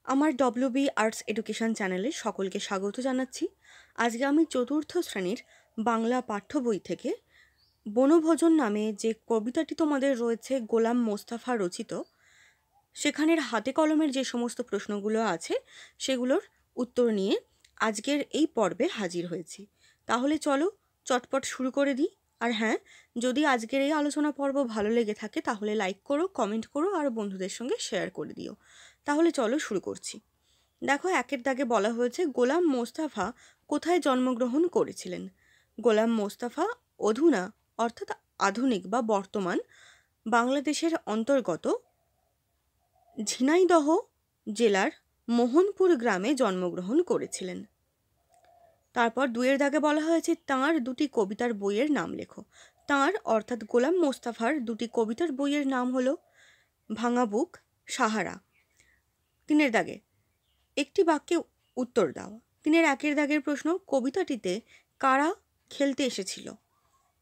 আমার WB arts education চ্যানেলে সকলকে স্বাগত জানাচ্ছি। আজকে আমি চতুর্থ শ্রেণীর বাংলা পাঠ্য বই থেকে বনভোজন নামে যে কবিতাটি তোমাদের রয়েছে গোলাম মোস্তফা রচিত, সেখানের হাতে কলমের যে সমস্ত প্রশ্নগুলো আছে সেগুলোর উত্তর নিয়ে আজকের এই পর্বে হাজির হয়েছি। তাহলে চলো চটপট শুরু করে দিই। আর হ্যাঁ, যদি আজকের এই আলোচনা পর্ব ভালো লেগে থাকে তাহলে লাইক করো, কমেন্ট করো আর বন্ধুদের সঙ্গে শেয়ার করে দিও। তাহলে চলো শুরু করছি। দেখো, একের দাগে বলা হয়েছে গোলাম মোস্তফা কোথায় জন্মগ্রহণ করেছিলেন। গোলাম মোস্তফা অধুনা অর্থাৎ আধুনিক বা বর্তমান বাংলাদেশের অন্তর্গত ঝিনাইদহ জেলার মোহনপুর গ্রামে জন্মগ্রহণ করেছিলেন। তারপর দুইয়ের দাগে বলা হয়েছে তাঁর দুটি কবিতার বইয়ের নাম লেখো। তাঁর অর্থাৎ গোলাম মোস্তফার দুটি কবিতার বইয়ের নাম হলো ভাঙা বুক, সাহারা। তিনের দাগে একটি বাক্যে উত্তর দাও। তিনের একের দাগের প্রশ্ন, কবিতাটিতে কারা খেলতে এসেছিল?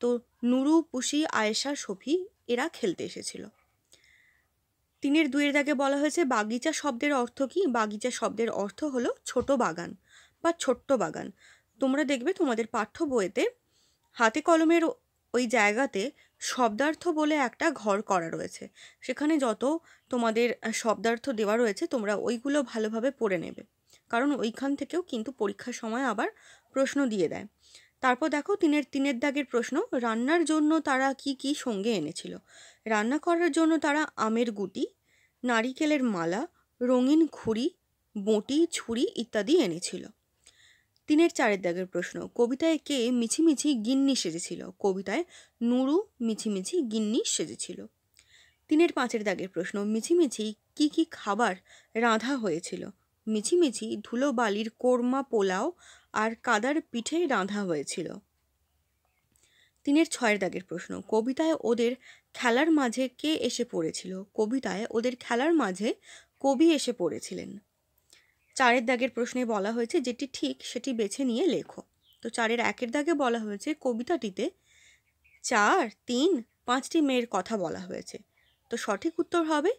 তো নুরু, পুষি, আয়েশা, শফি এরা খেলতে এসেছিল। তিনের দুইয়ের দাগে বলা হয়েছে বাগিচা শব্দের অর্থ কী? বাগিচা শব্দের অর্থ হলো ছোট বাগান বা ছোট্ট বাগান। তোমরা দেখবে তোমাদের পাঠ্য বইয়েতে হাতে কলমের ওই জায়গাতে শব্দার্থ বলে একটা ঘর করা রয়েছে। সেখানে যত তোমাদের শব্দার্থ দেওয়া রয়েছে তোমরা ওইগুলো ভালোভাবে পড়ে নেবে, কারণ ওইখান থেকেও কিন্তু পরীক্ষার সময় আবার প্রশ্ন দিয়ে দেয়। তারপর দেখো তিনের দাগের প্রশ্ন, রান্নার জন্য তারা কি কি সঙ্গে এনেছিল? রান্না করার জন্য তারা আমের গুটি, নারিকেলের মালা, রঙিন খুঁড়ি, বঁটি, ছুরি ইত্যাদি এনেছিল। তিনের চারের দাগের প্রশ্ন, কবিতায় কে মিছিমিছি গিন্নি সেজেছিল? কবিতায় নুরু মিছিমিছি গিন্নি সেজেছিল। তিনের পাঁচের দাগের প্রশ্ন, মিছিমিছি কি কি খাবার রাঁধা হয়েছিল? মিছিমিছি ধুলো বালির কোরমা, পোলাও আর কাদার পিঠে রাঁধা হয়েছিল। তিনের ছয়ের দাগের প্রশ্ন, কবিতায় ওদের খেলার মাঝে কে এসে পড়েছিল? কবিতায় ওদের খেলার মাঝে কবি এসে পড়েছিলেন। চারের দাগের প্রশ্নে বলা হয়েছে যেটি ঠিক সেটি বেছে নিয়ে লেখো। তো চারের একের দাগে বলা হয়েছে কবিতাটিতে 4, 3, 5টি মেয়ের কথা বলা হয়েছে। তো সঠিক উত্তর হবে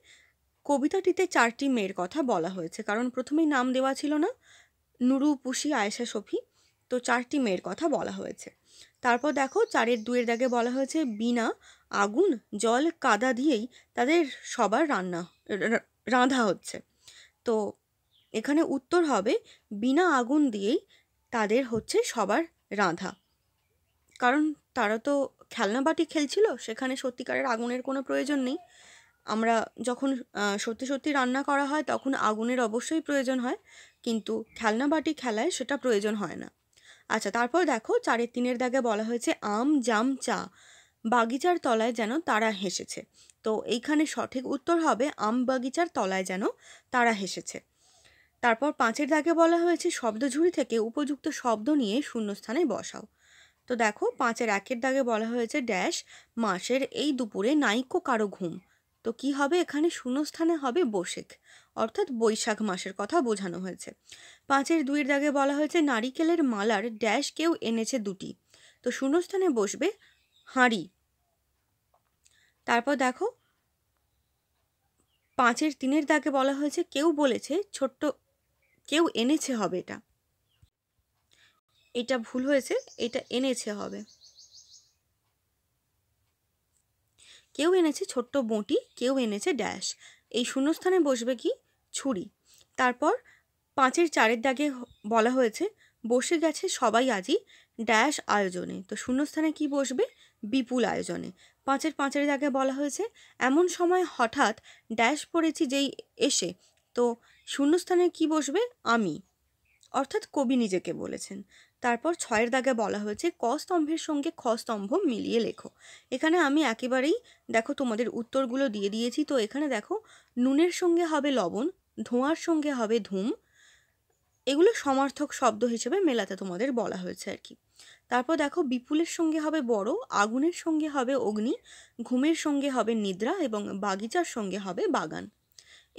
কবিতাটিতে 4টি মেয়ের কথা বলা হয়েছে, কারণ প্রথমেই নাম দেওয়া ছিল না, নুরু, পুষি, আয়েশা, শফি। তো 4টি মেয়ের কথা বলা হয়েছে। তারপর দেখো চারের দুইয়ের দাগে বলা হয়েছে বিনা আগুন, জল, কাদা দিয়েই তাদের সবার রাঁধা হচ্ছে। তো এখানে উত্তর হবে বিনা আগুন দিয়েই তাদের হচ্ছে সবার রাঁধা, কারণ তারা তো খেলনা বাটি খেলছিল, সেখানে সত্যিকারের আগুনের কোনো প্রয়োজন নেই। আমরা যখন সত্যি সত্যি রান্না করা হয় তখন আগুনের অবশ্যই প্রয়োজন হয়, কিন্তু খেলনা বাটি খেলায় সেটা প্রয়োজন হয় না। আচ্ছা, তারপর দেখো চারের তিনের দাগে বলা হয়েছে আম, জাম, চা, বাগিচার তলায় যেন তারা হেসেছে। তো এইখানে সঠিক উত্তর হবে আম বাগিচার তলায় যেন তারা হেসেছে। তারপর পাঁচের দাগে বলা হয়েছে শব্দঝুড়ি থেকে উপযুক্ত শব্দ নিয়ে শূন্যস্থানে বসাও। তো দেখো পাঁচের একের দাগে বলা হয়েছে ড্যাশ মাসের এই দুপুরে নাইকো কারো ঘুম। তো কি হবে এখানে? শূন্যস্থানে হবে বৈশাখ, অর্থাৎ বৈশাখ মাসের কথা বোঝানো হয়েছে। পাঁচের দুইয়ের দাগে বলা হয়েছে নারিকেলের মালার ড্যাশ কেউ এনেছে দুটি। তো শূন্যস্থানে বসবে হাঁড়ি। তারপর দেখো পাঁচের তিনের দাগে বলা হয়েছে কেউ বলেছে ছোট্ট, কেউ এনেছে হবে এটা, এটা ভুল হয়েছে, এটা এনেছে হবে। কেউ এনেছে ছোট্ট বঁটি, কেউ এনেছে ড্যাশ, এই শূন্যস্থানে বসবে কি? ছুরি। তারপর পাঁচের চারের দাগে বলা হয়েছে বসে গেছে সবাই আজি ড্যাশ আয়োজনে। তো শূন্যস্থানে কি বসবে? বিপুল আয়োজনে। পাঁচের দাগে বলা হয়েছে এমন সময় হঠাৎ ড্যাশ পড়েছি যেই এসে। তো শূন্যস্থানে কি বসবে? আমি, অর্থাৎ কবি নিজেকে বলেছেন। তারপর ছয়ের দাগে বলা হয়েছে ক স্তম্ভের সঙ্গে খ স্তম্ভ মিলিয়ে লেখো। এখানে আমি একেবারেই দেখো তোমাদের উত্তরগুলো দিয়ে দিয়েছি। তো এখানে দেখো নুনের সঙ্গে হবে লবণ, ধোঁয়ার সঙ্গে হবে ধূম, এগুলো সমার্থক শব্দ হিসেবে মেলাতে তোমাদের বলা হয়েছে আর কি। তারপর দেখো বিপুলের সঙ্গে হবে বড়, আগুনের সঙ্গে হবে অগ্নি, ঘুমের সঙ্গে হবে নিদ্রা এবং বাগিচার সঙ্গে হবে বাগান।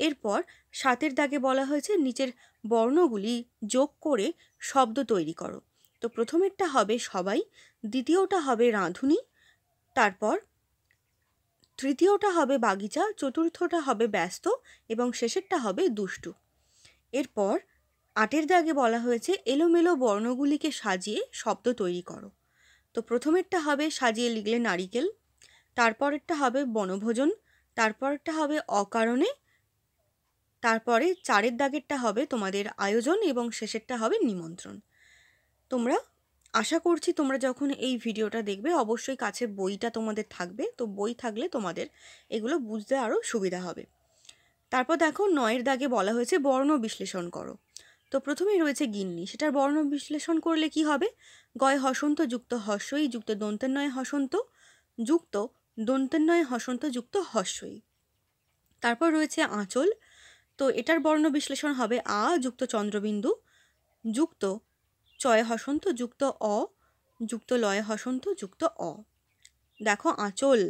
এরপর সাতের দাগে বলা হয়েছে নিচের বর্ণগুলি যোগ করে শব্দ তৈরি করো। তো প্রথমেরটা হবে সবাই, দ্বিতীয়টা হবে রাঁধুনি, তারপর তৃতীয়টা হবে বাগিচা, চতুর্থটা হবে ব্যস্ত এবং শেষেরটা হবে দুষ্টু। এরপর ৮-এর দাগে বলা হয়েছে এলোমেলো বর্ণগুলিকে সাজিয়ে শব্দ তৈরি করো। তো প্রথমেরটা হবে সাজিয়ে লিখলে নারিকেল, তারপরেরটা হবে বনভোজন, তারপরেরটা হবে অকারণে, তারপরে ৪-এর দাগেরটা হবে তোমাদের আয়োজন এবং শেষেরটা হবে নিমন্ত্রণ। তোমরা আশা করছি তোমরা যখন এই ভিডিওটা দেখবে অবশ্যই কাছে বইটা তোমাদের থাকবে, তো বই থাকলে তোমাদের এগুলো বুঝতে আরও সুবিধা হবে। তারপর দেখো ৯-এর দাগে বলা হয়েছে বর্ণ বিশ্লেষণ করো। তো প্রথমেই রয়েছে গিন্নি, সেটার বর্ণ বিশ্লেষণ করলে কি হবে? গয় হসন্ত যুক্ত হস্যই যুক্ত দন্তের হসন্ত যুক্ত দন্তের হসন্ত যুক্ত হস্যই। তারপর রয়েছে আঁচল, তো এটার বর্ণ বিশ্লেষণ হবে আ যুক্ত চন্দ্রবিন্দু যুক্ত চয় হসন্ত যুক্ত অ যুক্ত লয় হসন্ত যুক্ত অ। দেখো আঁচল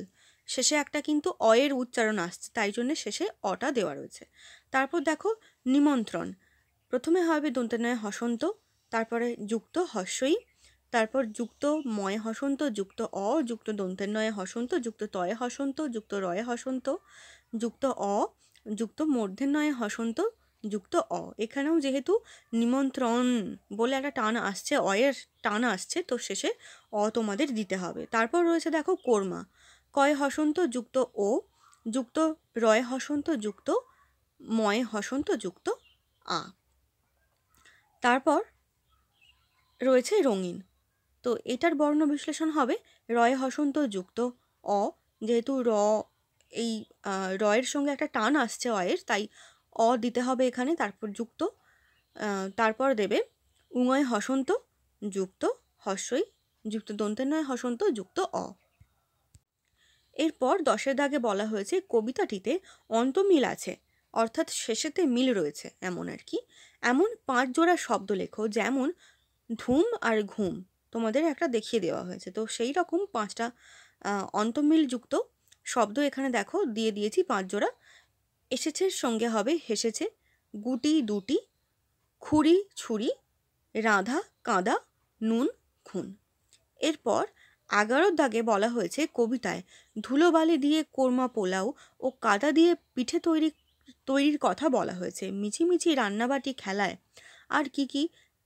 শেষে একটা কিন্তু অ এর উচ্চারণ আসছে, তাই জন্য শেষে অটা দেওয়া রয়েছে। তারপর দেখো নিমন্ত্রণ, প্রথমে হবে দন্তের হসন্ত, তারপরে যুক্ত হস্যই, তারপর যুক্ত ময় হসন্ত যুক্ত অ যুক্ত দন্তের হসন্ত যুক্ত তয়ে হসন্ত যুক্ত রয়ে হসন্ত যুক্ত অ যুক্ত মূর্ধন্যয়ে হসন্ত যুক্ত অ। এখানেও যেহেতু নিমন্ত্রণ বলে একটা টান আসছে, অয়ের টান আসছে, তো শেষে অ তোমাদের দিতে হবে। তারপর রয়েছে দেখো কর্মা, কয় হসন্ত যুক্ত ও যুক্ত রয় হসন্ত যুক্ত ময় হসন্ত যুক্ত আ। তারপর রয়েছে রঙিন, তো এটার বর্ণ বিশ্লেষণ হবে রয় হসন্ত যুক্ত অ, যেহেতু এই রয়ের সঙ্গে একটা টান আসছে অয়ের, তাই অ দিতে হবে এখানে। তারপর যুক্ত, তারপর দেবে উঙয় হসন্ত যুক্ত হস্যই যুক্ত দন্তের হসন্ত যুক্ত অ। এরপর ১০-এর দাগে বলা হয়েছে কবিতাটিতে অন্তমিল আছে, অর্থাৎ শেষেতে মিল রয়েছে এমন আর কি। এমন ৫ জোড়া শব্দ লেখো যেমন ধুম আর ঘুম, তোমাদের একটা দেখিয়ে দেওয়া হয়েছে। তো সেই রকম ৫টা অন্তমিলযুক্ত শব্দ এখানে দেখো দিয়ে দিয়েছি ৫ জোড়া। এসেছের সঙ্গে হবে হেসেছে, গুটি দুটি, খুঁড়ি ছুরি, রাধা কাঁদা, নুন খুন। এরপর ১১-র দাগে বলা হয়েছে কবিতায় ধুলোবালি দিয়ে কোরমা পোলাও ও কাদা দিয়ে পিঠে তৈরির কথা বলা হয়েছে। মিছিমিছি রান্নাবাটি খেলায় আর কি কি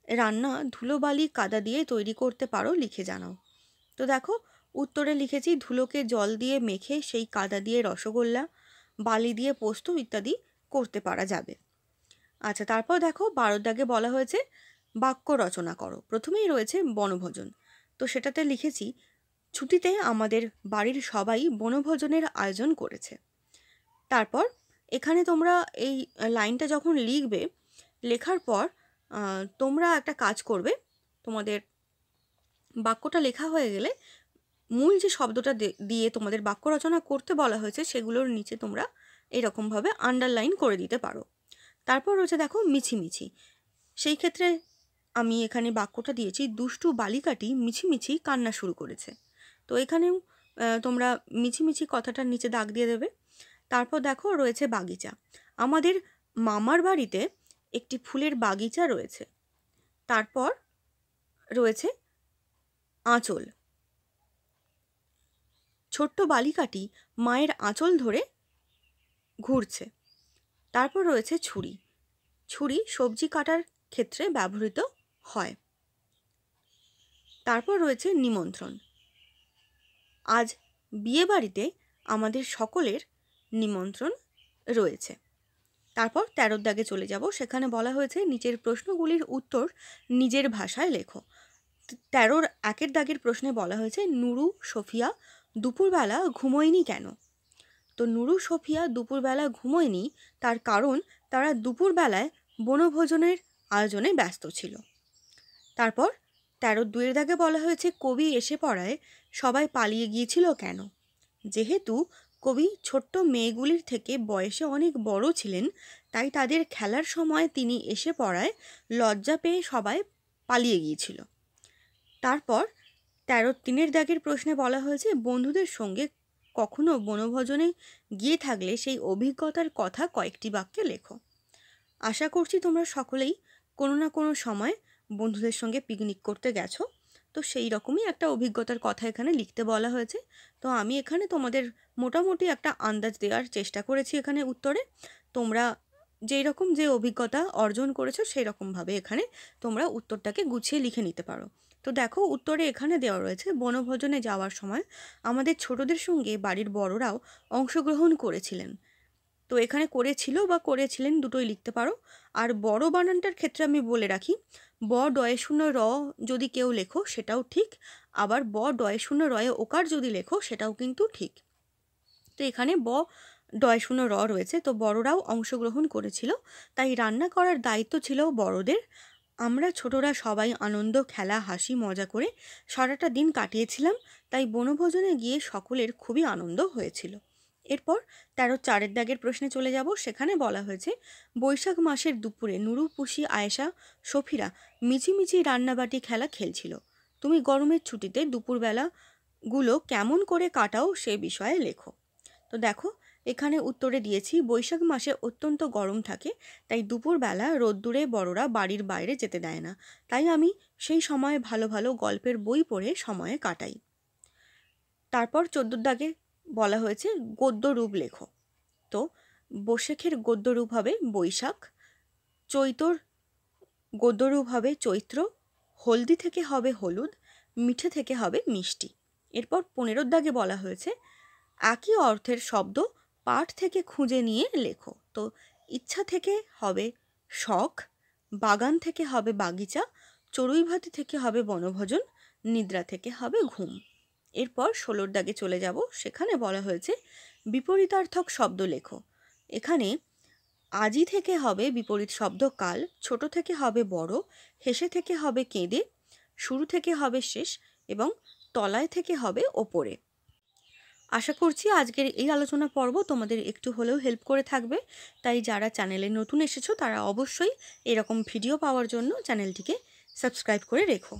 রান্না ধুলোবালি কাদা দিয়ে তৈরি করতে পারো লিখে জানাও। তো দেখো উত্তরে লিখেছি ধুলোকে জল দিয়ে মেখে সেই কাদা দিয়ে রসগোল্লা, বালি দিয়ে পোস্ত ইত্যাদি করতে পারা যাবে। আচ্ছা, তারপর দেখো ১২-র দাগে বলা হয়েছে বাক্য রচনা করো। প্রথমেই রয়েছে বনভোজন, তো সেটাতে লিখেছি ছুটিতে আমাদের বাড়ির সবাই বনভোজনের আয়োজন করেছে। তারপর এখানে তোমরা এই লাইনটা যখন লিখবে, লেখার পর তোমরা একটা কাজ করবে, তোমাদের বাক্যটা লেখা হয়ে গেলে মূল যে শব্দটা দিয়ে তোমাদের বাক্য রচনা করতে বলা হয়েছে সেগুলোর নিচে তোমরা এরকমভাবে আন্ডারলাইন করে দিতে পারো। তারপর রয়েছে দেখো মিছিমিছি, সেই ক্ষেত্রে আমি এখানে বাক্যটা দিয়েছি দুষ্টু বালিকাটি মিছিমিছি কান্না শুরু করেছে। তো এখানেও তোমরা মিছিমিছি কথাটার নিচে দাগ দিয়ে দেবে। তারপর দেখো রয়েছে বাগিচা, আমাদের মামার বাড়িতে একটি ফুলের বাগিচা রয়েছে। তারপর রয়েছে আঁচল, ছোট্ট বালিকাটি মায়ের আঁচল ধরে ঘুরছে। তারপর রয়েছে ছুরি, ছুরি সবজি কাটার ক্ষেত্রে ব্যবহৃত হয়। তারপর রয়েছে নিমন্ত্রণ, আজ বিয়েবাড়িতে আমাদের সকলের নিমন্ত্রণ রয়েছে। তারপর ১৩-র দাগে চলে যাব, সেখানে বলা হয়েছে নিচের প্রশ্নগুলির উত্তর নিজের ভাষায় লেখো। ১৩-র ১-এর দাগের প্রশ্নে বলা হয়েছে নুরু সোফিয়া দুপুরবেলা ঘুমোয়নি কেন? তো নুরু সোফিয়া দুপুরবেলা ঘুমোয়নি, তার কারণ তারা দুপুরবেলায় বনভোজনের আয়োজনে ব্যস্ত ছিল। তারপর ১৩-২-এর দাগে বলা হয়েছে কবি এসে পড়ায় সবাই পালিয়ে গিয়েছিল কেন? যেহেতু কবি ছোট্ট মেয়েগুলির থেকে বয়সে অনেক বড় ছিলেন, তাই তাদের খেলার সময় তিনি এসে পড়ায় লজ্জা পেয়ে সবাই পালিয়ে গিয়েছিল। তারপর ১৩-৩-এর দাগের প্রশ্নে বলা হয়েছে বন্ধুদের সঙ্গে কখনো বনভোজনে গিয়ে থাকলে সেই অভিজ্ঞতার কথা কয়েকটি বাক্যে লেখো। আশা করছি তোমরা সকলেই কোনো না কোনো সময় বন্ধুদের সঙ্গে পিকনিক করতে গেছো, তো সেই রকমই একটা অভিজ্ঞতার কথা এখানে লিখতে বলা হয়েছে। তো আমি এখানে তোমাদের মোটামুটি একটা আন্দাজ দেওয়ার চেষ্টা করেছি এখানে উত্তরে। তোমরা যেই রকম যে অভিজ্ঞতা অর্জন করেছো সেই রকমভাবে এখানে তোমরা উত্তরটাকে গুছিয়ে লিখে নিতে পারো। তো দেখো উত্তরে এখানে দেওয়া রয়েছে, বনভোজনে যাওয়ার সময় আমাদের ছোটদের সঙ্গে বাড়ির বড়রাও অংশগ্রহণ করেছিলেন। তো এখানে করেছিল বা করেছিলেন দুটোই লিখতে পারো। আর বড় বানানটার ক্ষেত্রে আমি বলে রাখি, ব ডয়ে শূন্য র যদি কেউ লেখো সেটাও ঠিক, আবার ব ডয়ে শূন্য রয়ে ওকার যদি লেখো সেটাও কিন্তু ঠিক। তো এখানে ব ডয় শূন্য র রয়েছে, তো বড়রাও অংশগ্রহণ করেছিল, তাই রান্না করার দায়িত্ব ছিল বড়দের। আমরা ছোটরা সবাই আনন্দ, খেলা, হাসি মজা করে সারাটা দিন কাটিয়েছিলাম, তাই বনভোজনে গিয়ে সকলের খুবই আনন্দ হয়েছিল। এরপর 13-4 দাগের প্রশ্নে চলে যাব। সেখানে বলা হয়েছে, বৈশাখ মাসের দুপুরে নুরু, পুষি, আয়েশা, সফিরা মিছিমিছি রান্নাবাটি খেলা খেলছিল। তুমি গরমের ছুটিতে দুপুরবেলাগুলো কেমন করে কাটাও সে বিষয়ে লেখো। তো দেখো এখানে উত্তরে দিয়েছি, বৈশাখ মাসে অত্যন্ত গরম থাকে, তাই দুপুরবেলা রোদ্দুরে বড়রা বাড়ির বাইরে যেতে দেয় না, তাই আমি সেই সময় ভালো ভালো গল্পের বই পড়ে সময় কাটাই। তারপর 14 দাগে বলা হয়েছে, গদ্য রূপ লেখো। তো বৈশাখের গদ্য রূপ হবে বৈশাখ, চৈতর গদ্য রূপ হবে চৈত্র, হলদি থেকে হবে হলুদ, মিঠে থেকে হবে মিষ্টি। এরপর 15 দাগে বলা হয়েছে, একই অর্থের শব্দ পাঠ থেকে খুঁজে নিয়ে লেখো। তো ইচ্ছা থেকে হবে শখ, বাগান থেকে হবে বাগিচা, চড়ুইভাতি থেকে হবে বনভোজন, নিদ্রা থেকে হবে ঘুম। এরপর 16 দাগে চলে যাব। সেখানে বলা হয়েছে, বিপরীতার্থক শব্দ লেখো। এখানে আজি থেকে হবে বিপরীত শব্দ কাল, ছোট থেকে হবে বড়, হেসে থেকে হবে কেঁদে, শুরু থেকে হবে শেষ এবং তলায় থেকে হবে ওপরে। আশা করছি আজকের এই আলোচনা পর্ব তোমাদের একটু হলেও হেল্প করে থাকবে। তাই যারা চ্যানেলে নতুন এসেছো তারা অবশ্যই এরকম ভিডিও পাওয়ার জন্য চ্যানেলটিকে সাবস্ক্রাইব করে রেখো।